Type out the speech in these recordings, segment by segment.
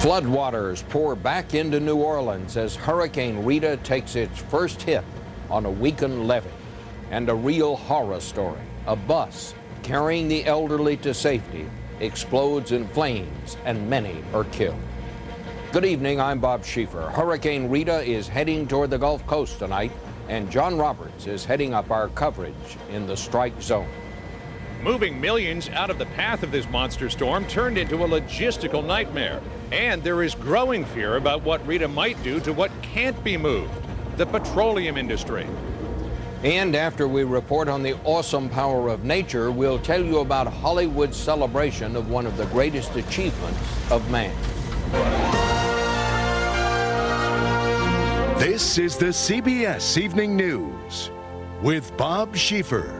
Floodwaters pour back into New Orleans as Hurricane Rita takes its first hit on a weakened levee. And a real horror story. A bus carrying the elderly to safety explodes in flames and many are killed. Good evening, I'm Bob Schieffer. Hurricane Rita is heading toward the Gulf Coast tonight, and John Roberts is heading up our coverage in the strike zone. Moving millions out of the path of this monster storm turned into a logistical nightmare. And there is growing fear about what Rita might do to what can't be moved, the petroleum industry. And after we report on the awesome power of nature, we'll tell you about Hollywood's celebration of one of the greatest achievements of man. This is the CBS Evening News with Bob Schieffer.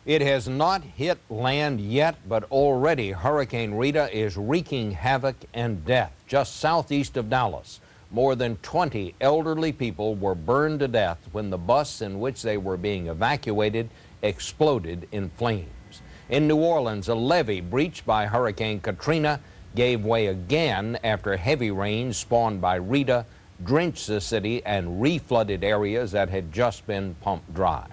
It has not hit land yet, but already Hurricane Rita is wreaking havoc and death just southeast of Dallas. More than 20 elderly people were burned to death when the bus in which they were being evacuated exploded in flames. In New Orleans, a levee breached by Hurricane Katrina gave way again after heavy rains spawned by Rita drenched the city and reflooded areas that had just been pumped dry.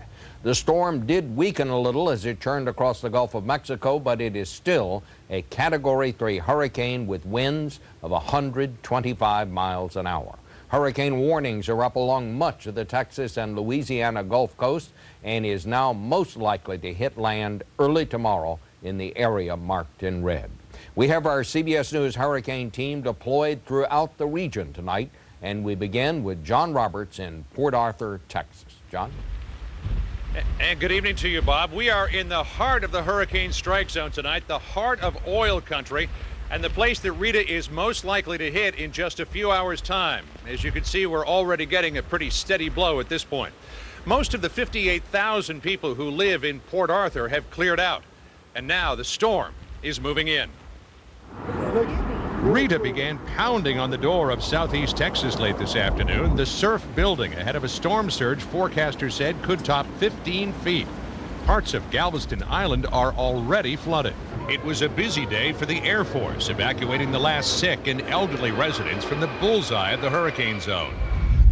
The storm did weaken a little as it churned across the Gulf of Mexico, but it is still a Category 3 hurricane with winds of 125 miles an hour. Hurricane warnings are up along much of the Texas and Louisiana Gulf Coast and is now most likely to hit land early tomorrow in the area marked in red. We have our CBS News hurricane team deployed throughout the region tonight, and we begin with John Roberts in Port Arthur, Texas. John? And good evening to you, Bob. We are in the heart of the hurricane strike zone tonight, the heart of oil country, and the place that Rita is most likely to hit in just a few hours' time. As you can see, we're already getting a pretty steady blow at this point. Most of the 58,000 people who live in Port Arthur have cleared out, and now the storm is moving in. Rita began pounding on the door of southeast Texas late this afternoon, the surf building ahead of a storm surge forecasters said could top 15 feet. Parts of Galveston Island are already flooded. It was a busy day for the Air Force, evacuating the last sick and elderly residents from the bullseye of the hurricane zone.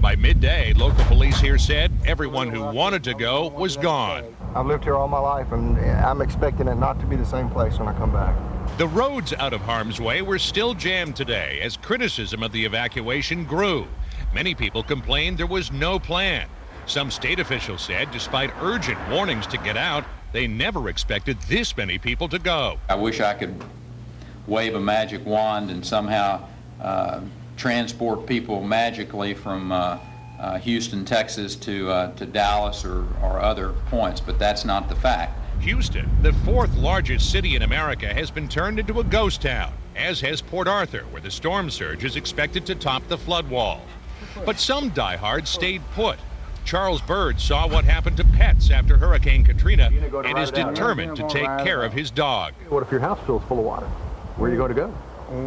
By midday, local police here said everyone who wanted to go was gone. I've lived here all my life, and I'm expecting it not to be the same place when I come back. The roads out of harm's way were still jammed today as criticism of the evacuation grew. Many people complained there was no plan. Some state officials said despite urgent warnings to get out, they never expected this many people to go. I wish I could wave a magic wand and somehow transport people magically from Houston, Texas to Dallas or other points, but that's not the fact. Houston, the fourth largest city in America, has been turned into a ghost town, as has Port Arthur, where the storm surge is expected to top the flood wall. But some diehards stayed put. Charles Bird saw what happened to pets after Hurricane Katrina and is determined to take care of his dog. What if your house fills full of water? Where are you going to go?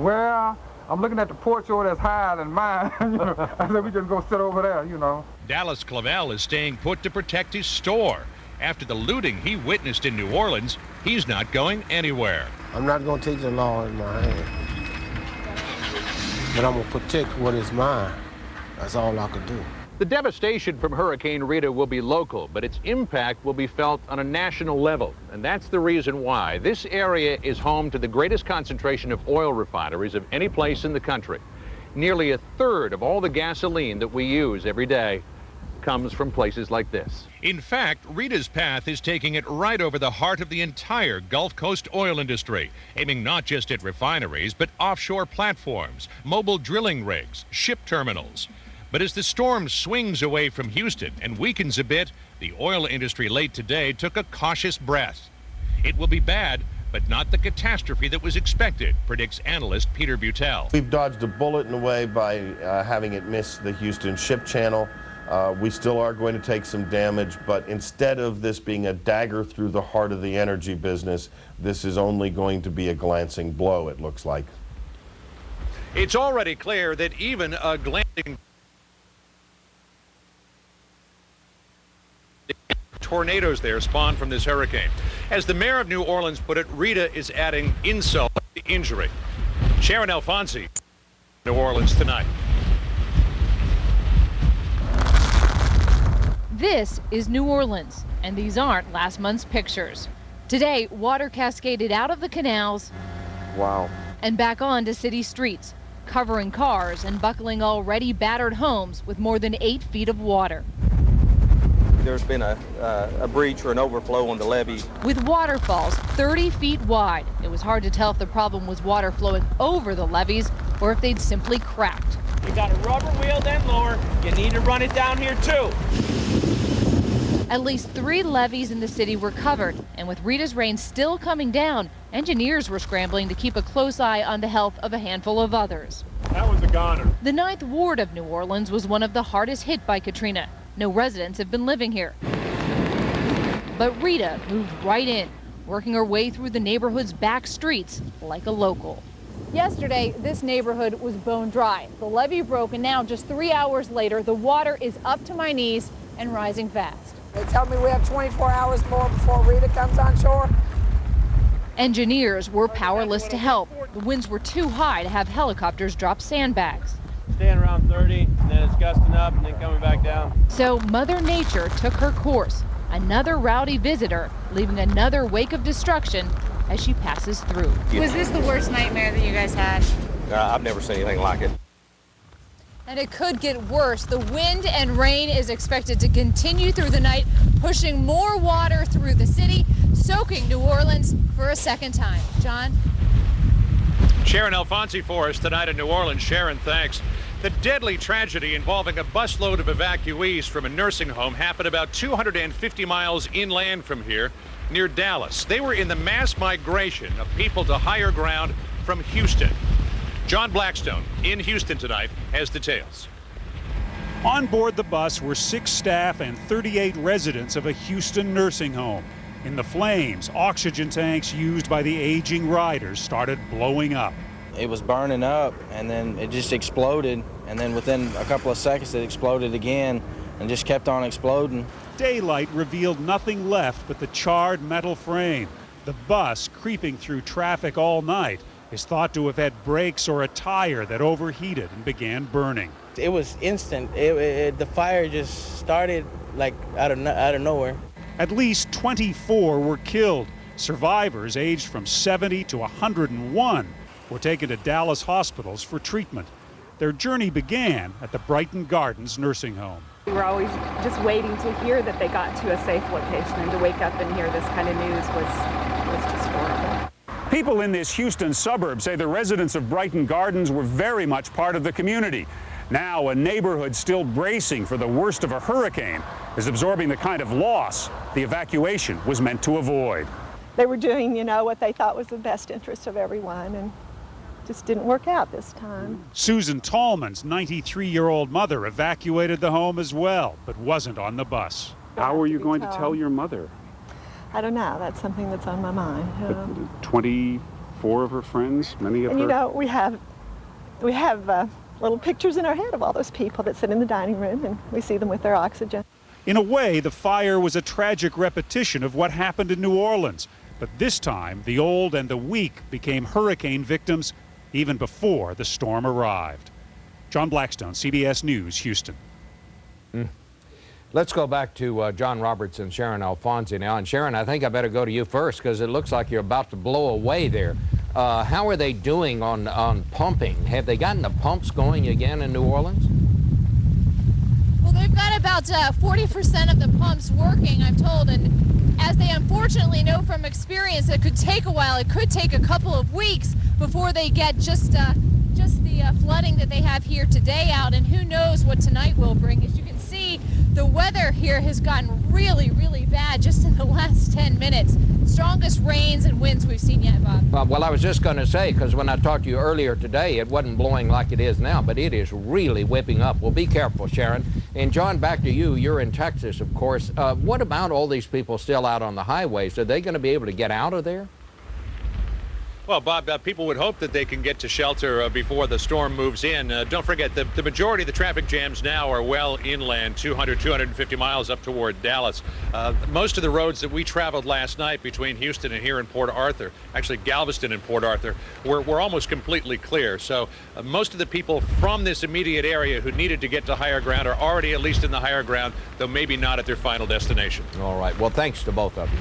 Well, I'm looking at the porch over that's higher than mine. I said we just go sit over there, Dallas Clavel is staying put to protect his store. After the looting he witnessed in New Orleans, he's not going anywhere. I'm not going to take the law in my hand, but I'm going to protect what is mine. That's all I can do. The devastation from Hurricane Rita will be local, but its impact will be felt on a national level. And that's the reason why this area is home to the greatest concentration of oil refineries of any place in the country. Nearly a third of all the gasoline that we use every day comes from places like this. In fact, Rita's path is taking it right over the heart of the entire Gulf Coast oil industry, aiming not just at refineries, but offshore platforms, mobile drilling rigs, ship terminals. But as the storm swings away from Houston and weakens a bit, the oil industry late today took a cautious breath. It will be bad, but not the catastrophe that was expected, predicts analyst Peter Butel. We've dodged a bullet in a way by having it miss the Houston ship channel. We still are going to take some damage, but instead of this being a dagger through the heart of the energy business, this is only going to be a glancing blow, it looks like. It's already clear that even a glancing tornadoes there spawned from this hurricane. As the mayor of New Orleans put it, Rita is adding insult to injury. Sharon Alfonsi. New Orleans tonight. This is New Orleans, and these aren't last month's pictures. Today, water cascaded out of the canals and back onto city streets, covering cars and buckling already battered homes with more than 8 feet of water. There's been a breach or an overflow on the levee. With waterfalls 30 feet wide, it was hard to tell if the problem was water flowing over the levees or if they'd simply cracked. You got a rubber wheel, then lower. You need to run it down here too. At least 3 levees in the city were covered, and with Rita's rain still coming down, engineers were scrambling to keep a close eye on the health of a handful of others. That was a goner. The 9th Ward of New Orleans was one of the hardest hit by Katrina. No residents have been living here. But Rita moved right in, working her way through the neighborhood's back streets like a local. Yesterday, this neighborhood was bone dry. The levee broke, and now just 3 hours later, the water is up to my knees and rising fast. They tell me we have 24 hours more before Rita comes on shore. Engineers were powerless to help. The winds were too high to have helicopters drop sandbags. Staying around 30, and then it's gusting up and then coming back down. So Mother Nature took her course. Another rowdy visitor, leaving another wake of destruction as she passes through. Was this the worst nightmare that you guys had? I've never seen anything like it. And it could get worse. The wind and rain is expected to continue through the night, pushing more water through the city, soaking New Orleans for a second time. John? Sharon Alfonsi for us tonight in New Orleans. Sharon, thanks. The deadly tragedy involving a busload of evacuees from a nursing home happened about 250 miles inland from here, near Dallas. They were in the mass migration of people to higher ground from Houston. John Blackstone in Houston tonight has details. On board the bus were 6 staff and 38 residents of a Houston nursing home. In the flames, oxygen tanks used by the aging riders started blowing up. It was burning up, and then it just exploded, and then within a couple of seconds it exploded again and just kept on exploding. Daylight revealed nothing left but the charred metal frame. The bus, creeping through traffic all night, is thought to have had brakes or a tire that overheated and began burning. It was instant. The fire just started like out of nowhere. At least 24 were killed. Survivors aged from 70 to 101 were taken to Dallas hospitals for treatment. Their journey began at the Brighton Gardens nursing home. We were always just waiting to hear that they got to a safe location, and to wake up and hear this kind of news was just horrible. People in this Houston suburb say the residents of Brighton Gardens were very much part of the community. Now, a neighborhood still bracing for the worst of a hurricane is absorbing the kind of loss the evacuation was meant to avoid. They were doing, what they thought was the best interest of everyone, and just didn't work out this time. Susan Tallman's 93-year-old mother evacuated the home as well, but wasn't on the bus. How are you going to tell your mother? I don't know. That's something that's on my mind. 24 of her friends, many of and her. we have little pictures in our head of all those people that sit in the dining room, and we see them with their oxygen. In a way, the fire was a tragic repetition of what happened in New Orleans. But this time, the old and the weak became hurricane victims even before the storm arrived. John Blackstone, CBS News, Houston. Let's go back to John Roberts and Sharon Alfonsi now. And Sharon, I think I better go to you first because it looks like you're about to blow away there. How are they doing on pumping? Have they gotten the pumps going again in New Orleans? Well, they've got about 40% of the pumps working, I'm told, and as they unfortunately know from experience, it could take a while. It could take a couple of weeks before they get just the flooding that they have here today out, and who knows what tonight will bring. As you can see, the weather here has gotten really, really bad just in the last 10 minutes. Strongest rains and winds we've seen yet, Bob. Well, I was just going to say, because when I talked to you earlier today, it wasn't blowing like it is now, but it is really whipping up. Well, be careful, Sharon. And John, back to you. You're in Texas, of course. What about all these people still out on the highways? Are they going to be able to get out of there? Well, Bob, people would hope that they can get to shelter before the storm moves in. Don't forget, the majority of the traffic jams now are well inland, 200, 250 miles up toward Dallas. Most of the roads that we traveled last night between Houston and here in Port Arthur, actually Galveston and Port Arthur, were almost completely clear. So most of the people from this immediate area who needed to get to higher ground are already at least in the higher ground, though maybe not at their final destination. All right. Well, thanks to both of you.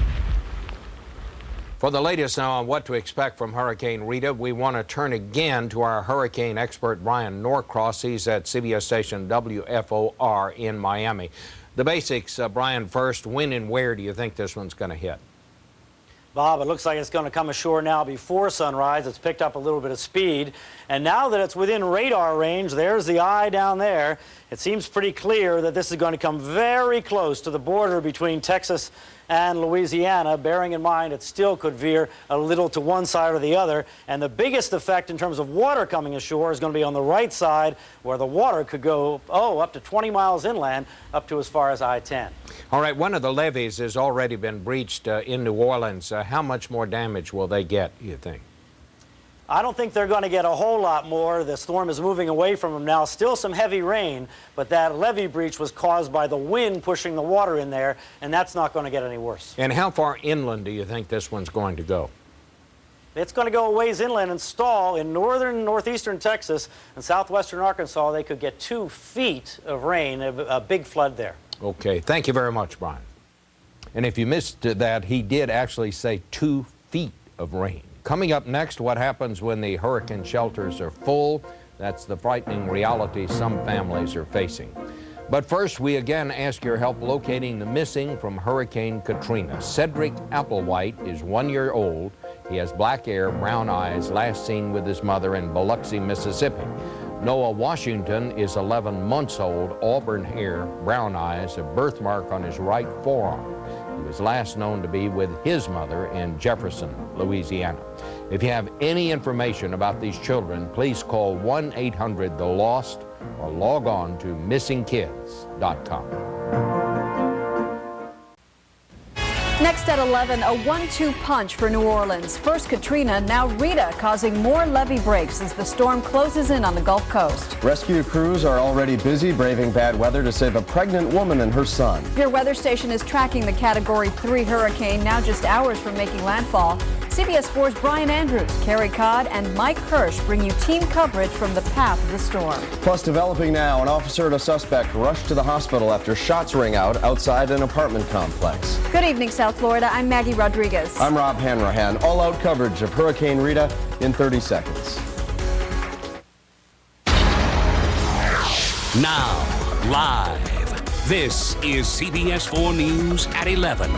For the latest now on what to expect from Hurricane Rita, we want to turn again to our hurricane expert, Brian Norcross. He's at CBS station WFOR in Miami. The basics, Brian, first, when and where do you think this one's going to hit? Bob, it looks like it's going to come ashore now before sunrise. It's picked up a little bit of speed. And now that it's within radar range, there's the eye down there. It seems pretty clear that this is going to come very close to the border between Texas and Louisiana, bearing in mind it still could veer a little to one side or the other. And the biggest effect in terms of water coming ashore is going to be on the right side, where the water could go, up to 20 miles inland, up to as far as I-10. All right, one of the levees has already been breached in New Orleans. How much more damage will they get, you think? I don't think they're going to get a whole lot more. The storm is moving away from them now. Still some heavy rain, but that levee breach was caused by the wind pushing the water in there, and that's not going to get any worse. And how far inland do you think this one's going to go? It's going to go a ways inland and stall in northern and northeastern Texas and southwestern Arkansas. They could get 2 feet of rain, a big flood there. Okay, thank you very much, Brian. And if you missed that, he did actually say 2 feet of rain. Coming up next, what happens when the hurricane shelters are full? That's the frightening reality some families are facing. But first, we again ask your help locating the missing from Hurricane Katrina. Cedric Applewhite is 1 year old. He has black hair, brown eyes, last seen with his mother in Biloxi, Mississippi. Noah Washington is 11 months old, auburn hair, brown eyes, a birthmark on his right forearm. He was last known to be with his mother in Jefferson, Louisiana. If you have any information about these children, please call 1-800-THE-LOST or log on to missingkids.com. Next at 11, a 1-2 punch for New Orleans. First Katrina, now Rita, causing more levee breaks as the storm closes in on the Gulf Coast. Rescue crews are already busy braving bad weather to save a pregnant woman and her son. Your weather station is tracking the Category 3 hurricane, now just hours from making landfall. CBS 4's Brian Andrews, Carrie Codd, and Mike Hirsch bring you team coverage from the path of the storm. Plus, developing now, an officer and a suspect rushed to the hospital after shots ring out outside an apartment complex. Good evening, South Florida. I'm Maggie Rodriguez. I'm Rob Hanrahan. All-out coverage of Hurricane Rita in 30 seconds. Now, live, this is CBS 4 News at 11.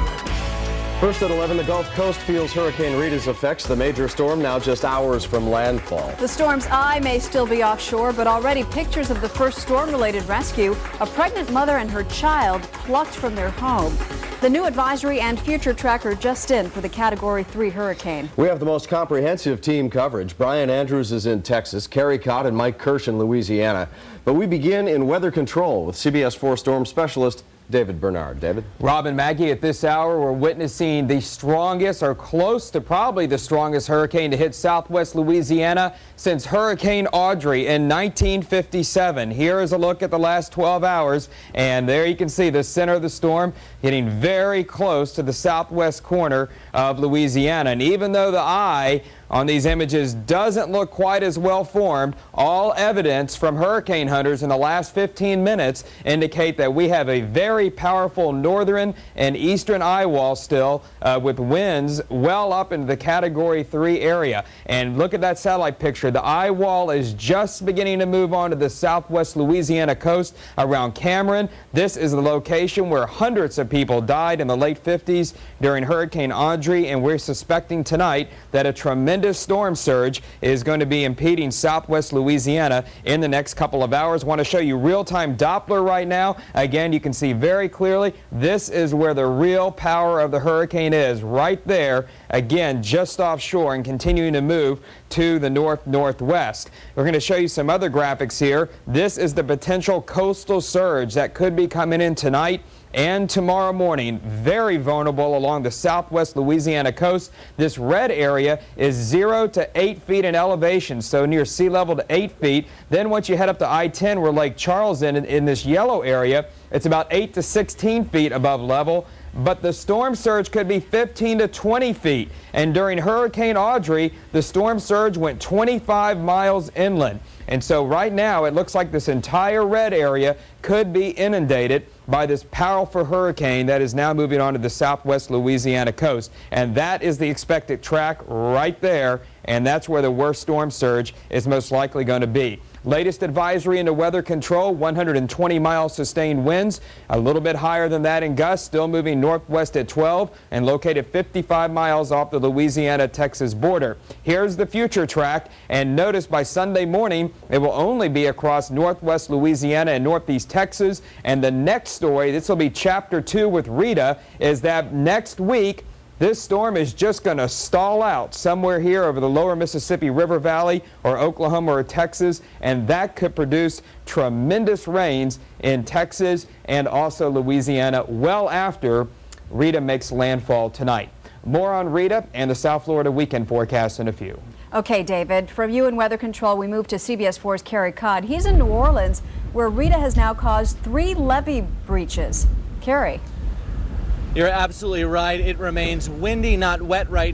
First at 11, the Gulf Coast feels Hurricane Rita's effects. The major storm now just hours from landfall. The storm's eye may still be offshore, but already pictures of the first storm-related rescue, a pregnant mother and her child plucked from their home. The new advisory and future tracker just in for the Category 3 hurricane. We have the most comprehensive team coverage. Brian Andrews is in Texas, Carrie Codd and Mike Kirsch in Louisiana. But we begin in weather control with CBS 4 storm specialist David Bernard. David? Rob and Maggie, at this hour, we're witnessing the strongest, or close to probably the strongest hurricane to hit southwest Louisiana since Hurricane Audrey in 1957. Here is a look at the last 12 hours, and there you can see the center of the storm hitting very close to the southwest corner of Louisiana. And even though the eye on these images doesn't look quite as well formed, all evidence from hurricane hunters in the last 15 minutes indicate that we have a very powerful northern and eastern eye wall still with winds well up into the Category 3 area. And look at that satellite picture. The eye wall is just beginning to move on to the southwest Louisiana coast around Cameron. This is the location where hundreds of people died in the late 50s during Hurricane Audrey, and we're suspecting tonight that a tremendous storm surge is going to be impeding southwest Louisiana in the next couple of hours. Want to show you real-time Doppler right now. Again, you can see very clearly this is where the real power of the hurricane is, right there, again, just offshore and continuing to move to the north-northwest. We're going to show you some other graphics here. This is the potential coastal surge that could be coming in tonight. and tomorrow morning. Very vulnerable along the southwest Louisiana coast. This red area is 0 to 8 feet in elevation, so near sea level to 8 feet. Then once you head up to I-10 where Lake Charles in this yellow area, it's about 8 to 16 feet above level. But the storm surge could be 15 to 20 feet. And during Hurricane Audrey, the storm surge went 25 miles inland. And so right now, it looks like this entire red area could be inundated by this powerful hurricane that is now moving on to the southwest Louisiana coast. And that is the expected track right there. And that's where the worst storm surge is most likely going to be. Latest advisory into weather control, 120-mile sustained winds, a little bit higher than that in gusts, still moving northwest at 12 and located 55 miles off the Louisiana-Texas border. Here's the future track, and notice by Sunday morning it will only be across northwest Louisiana and northeast Texas. And the next story, this will be chapter 2 with Rita, is that next week this storm is just going to stall out somewhere here over the lower Mississippi River Valley or Oklahoma or Texas, and that could produce tremendous rains in Texas and also Louisiana well after Rita makes landfall tonight. More on Rita and the South Florida weekend forecast in a few. Okay, David, from you in weather control, we move to CBS 4's Kerry Codd. He's in New Orleans, where Rita has now caused 3 levee breaches. Kerry. You're absolutely right. It remains windy, not wet right now.